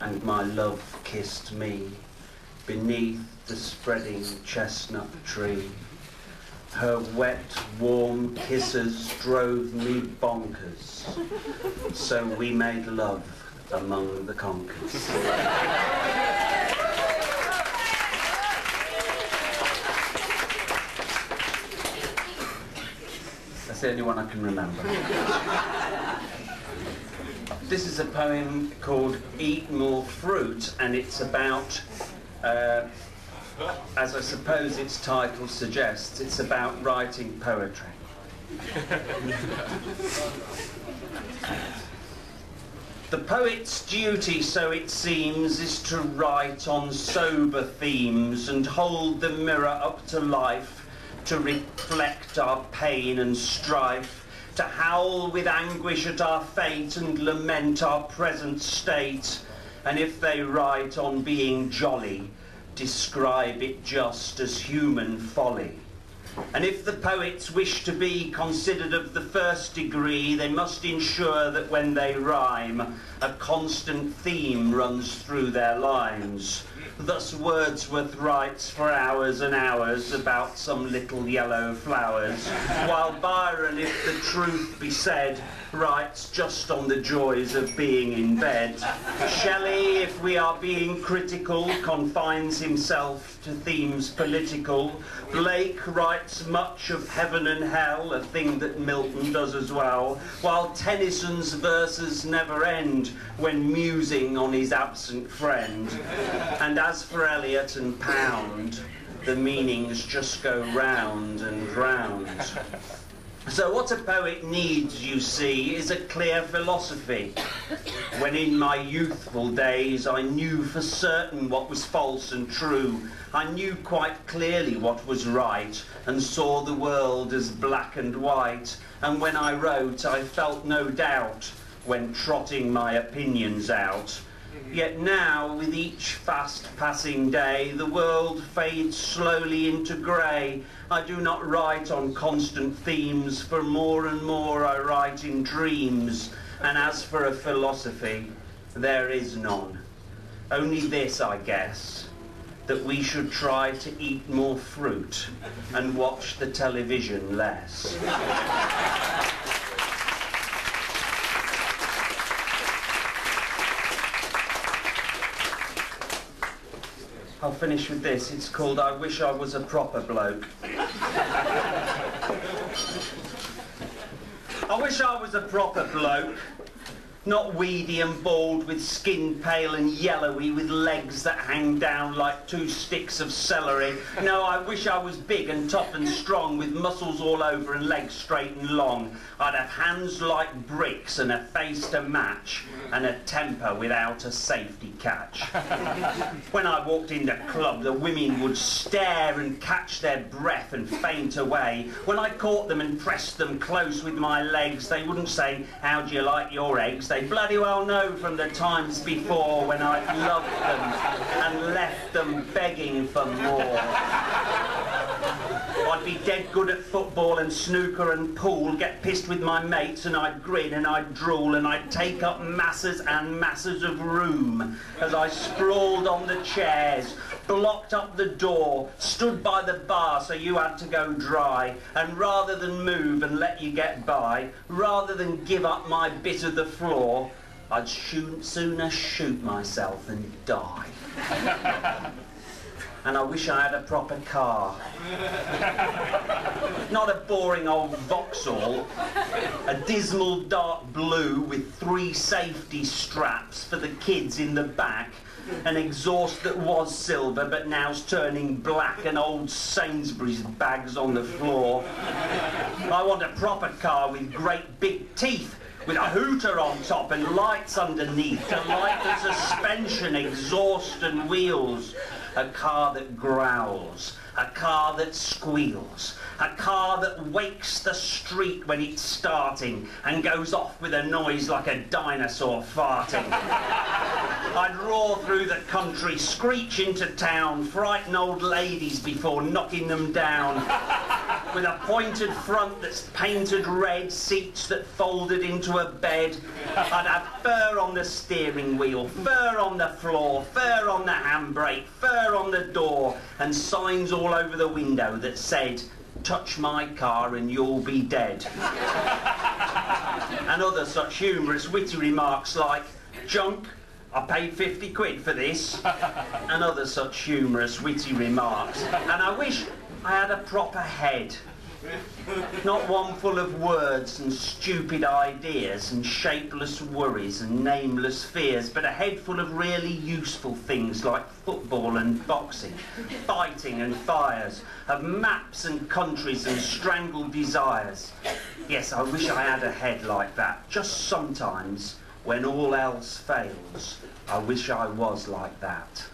and my love kissed me beneath the spreading chestnut tree. Her wet, warm kisses drove me bonkers, so we made love among the conkers. That's the only one I can remember. This is a poem called Eat More Fruit, and it's about, as I suppose its title suggests, it's about writing poetry. The poet's duty, so it seems, is to write on sober themes and hold the mirror up to life, to reflect our pain and strife, to howl with anguish at our fate and lament our present state, and if they write on being jolly, describe it just as human folly. And if the poets wish to be considered of the first degree, they must ensure that when they rhyme, a constant theme runs through their lines. Thus Wordsworth writes for hours and hours about some little yellow flowers, while Byron, if the truth be said, writes just on the joys of being in bed. Shelley, if we are being critical, confines himself to themes political. Blake writes much of heaven and hell, a thing that Milton does as well, while Tennyson's verses never end when musing on his absent friend. And as for Eliot and Pound, the meanings just go round and round. So what a poet needs, you see, is a clear philosophy. When in my youthful days I knew for certain what was false and true, I knew quite clearly what was right, and saw the world as black and white, and when I wrote I felt no doubt when trotting my opinions out. Yet now, with each fast-passing day, the world fades slowly into grey. I do not write on constant themes, for more and more I write in dreams. And as for a philosophy, there is none. Only this, I guess, that we should try to eat more fruit and watch the television less. I'll finish with this. It's called I Wish I Was a Proper Bloke. I wish I was a proper bloke. Not weedy and bald, with skin pale and yellowy, with legs that hang down like 2 sticks of celery. No, I wish I was big and tough and strong, with muscles all over and legs straight and long. I'd have hands like bricks and a face to match, and a temper without a safety catch. When I walked in the club, the women would stare and catch their breath and faint away. When I caught them and pressed them close with my legs, they wouldn't say, "How do you like your eggs?" They bloody well know from the times before when I loved them and left them begging for more. I'd be dead good at football and snooker and pool, get pissed with my mates and I'd grin and I'd drool and I'd take up masses and masses of room as I sprawled on the chairs, blocked up the door, stood by the bar so you had to go dry, and rather than move and let you get by, rather than give up my bit of the floor, I'd sooner shoot myself and die. And I wish I had a proper car. Not a boring old Vauxhall, a dismal dark blue with 3 safety straps for the kids in the back, an exhaust that was silver but now's turning black, and old Sainsbury's bags on the floor. I want a proper car with great big teeth, with a hooter on top and lights underneath to light the suspension, exhaust and wheels. A car that growls, a car that squeals, a car that wakes the street when it's starting and goes off with a noise like a dinosaur farting. I'd roar through the country, screech into town, frighten old ladies before knocking them down. with a pointed front that's painted red, seats that folded into a bed. I'd have fur on the steering wheel, fur on the floor, fur on the handbrake, fur on the door, and signs all over the window that said, "Touch my car and you'll be dead." And other such humorous, witty remarks like, "Junk, I paid 50 quid for this," and other such humorous, witty remarks. And I wish I had a proper head. Not one full of words and stupid ideas and shapeless worries and nameless fears, but a head full of really useful things like football and boxing, fighting and fires, of maps and countries and strangled desires. Yes, I wish I had a head like that. Just sometimes, when all else fails, I wish I was like that.